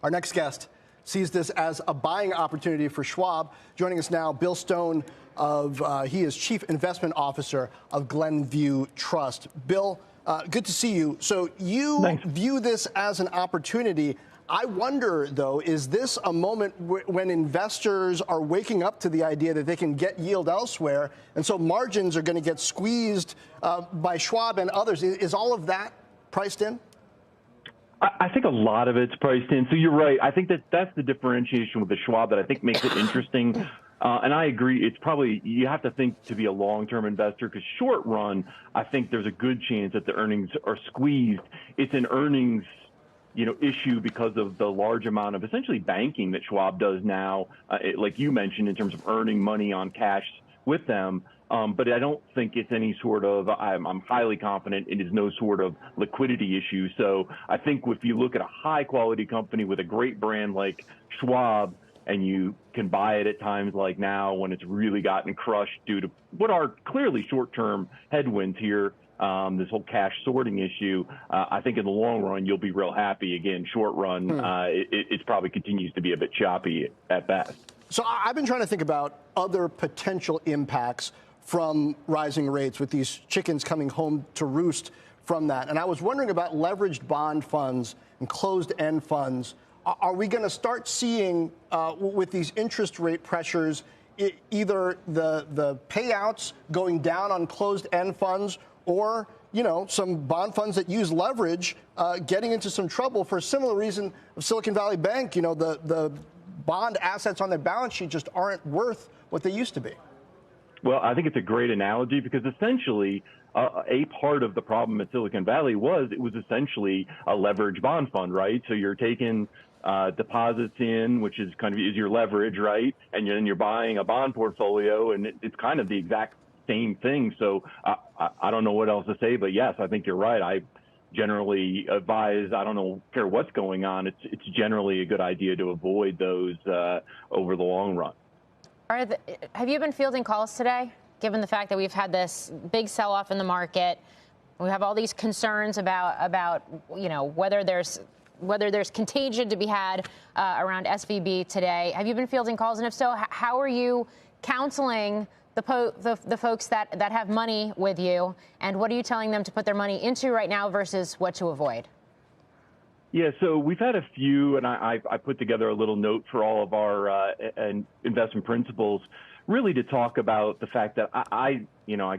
Our next guest sees this as a buying opportunity for Schwab. Joining us now, Bill Stone he is Chief Investment Officer of Glenview Trust. Bill, good to see you. So you view this as an opportunity. I wonder, though, is this a moment when investors are waking up to the idea that they can get yield elsewhere, and so margins are going to get squeezed by Schwab and others? Is all of that priced in? I think a lot of it's priced in. So you're right. I think that's the differentiation with the Schwab that I think makes it interesting. And I agree. It's probably, you have to think to be a long-term investor, because short run, I think there's a good chance that the earnings are squeezed. It's an earnings, issue because of the large amount of essentially banking that Schwab does now, like you mentioned, in terms of earning money on cash with them. But I don't think it's any sort of, I'm highly confident it is no sort of liquidity issue. So I think if you look at a high quality company with a great brand like Schwab, and you can buy it at times like now when it's really gotten crushed due to what are clearly short-term headwinds here, this whole cash sorting issue, I think in the long run, you'll be real happy. Again, short run, it probably continues to be a bit choppy at best. So I've been trying to think about other potential impacts from rising rates, with these chickens coming home to roost from that. And I was wondering about leveraged bond funds and closed-end funds. Are we going to start seeing, with these interest rate pressures, either the payouts going down on closed-end funds, or some bond funds that use leverage getting into some trouble for a similar reason of Silicon Valley Bank? The bond assets on their balance sheet just aren't worth what they used to be. Well, I think it's a great analogy, because essentially a part of the problem at Silicon Valley was it was essentially a leveraged bond fund, right? So you're taking deposits in, which is is your leverage, right? And then you're buying a bond portfolio, and it's kind of the exact same thing. So I don't know what else to say, but yes, I think you're right. I generally advise, I don't care what's going on, it's generally a good idea to avoid those over the long run. Have you been fielding calls today, given the fact that we've had this big sell-off in the market? We have all these concerns about whether there's contagion to be had around SVB today. Have you been fielding calls? And if so, how are you counseling the folks that have money with you? And what are you telling them to put their money into right now versus what to avoid? Yeah, so we've had a few, and I put together a little note for all of our investment principals, really to talk about the fact that I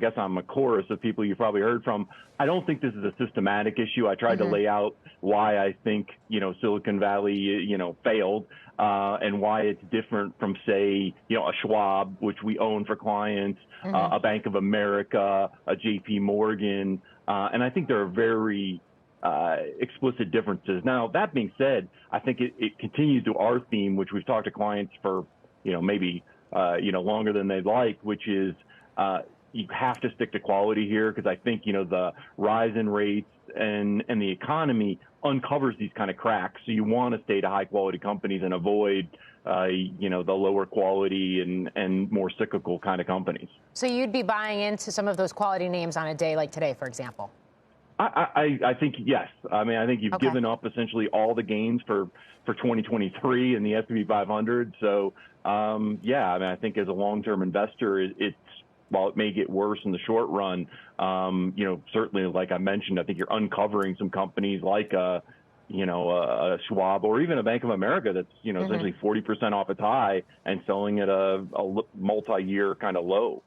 guess I'm a chorus of people you've probably heard from. I don't think this is a systematic issue. I tried to lay out why I think, Silicon Valley, failed, and why it's different from, say, a Schwab, which we own for clients, a Bank of America, a JP Morgan. And I think there are very explicit differences. Now, that being said, I think it continues to our theme, which we've talked to clients for, maybe, longer than they'd like, which is you have to stick to quality here, because I think, the rise in rates and the economy uncovers these kind of cracks. So you want to stay to high quality companies and avoid, the lower quality and more cyclical kind of companies. So you'd be buying into some of those quality names on a day like today, for example? I think yes. I mean, I think you've given up essentially all the gains for 2023 in the S&P 500. So, yeah, I mean, I think as a long-term investor, while it may get worse in the short run, certainly, like I mentioned, I think you're uncovering some companies like a Schwab or even a Bank of America that's, essentially 40% off its high and selling at a multi-year kind of low.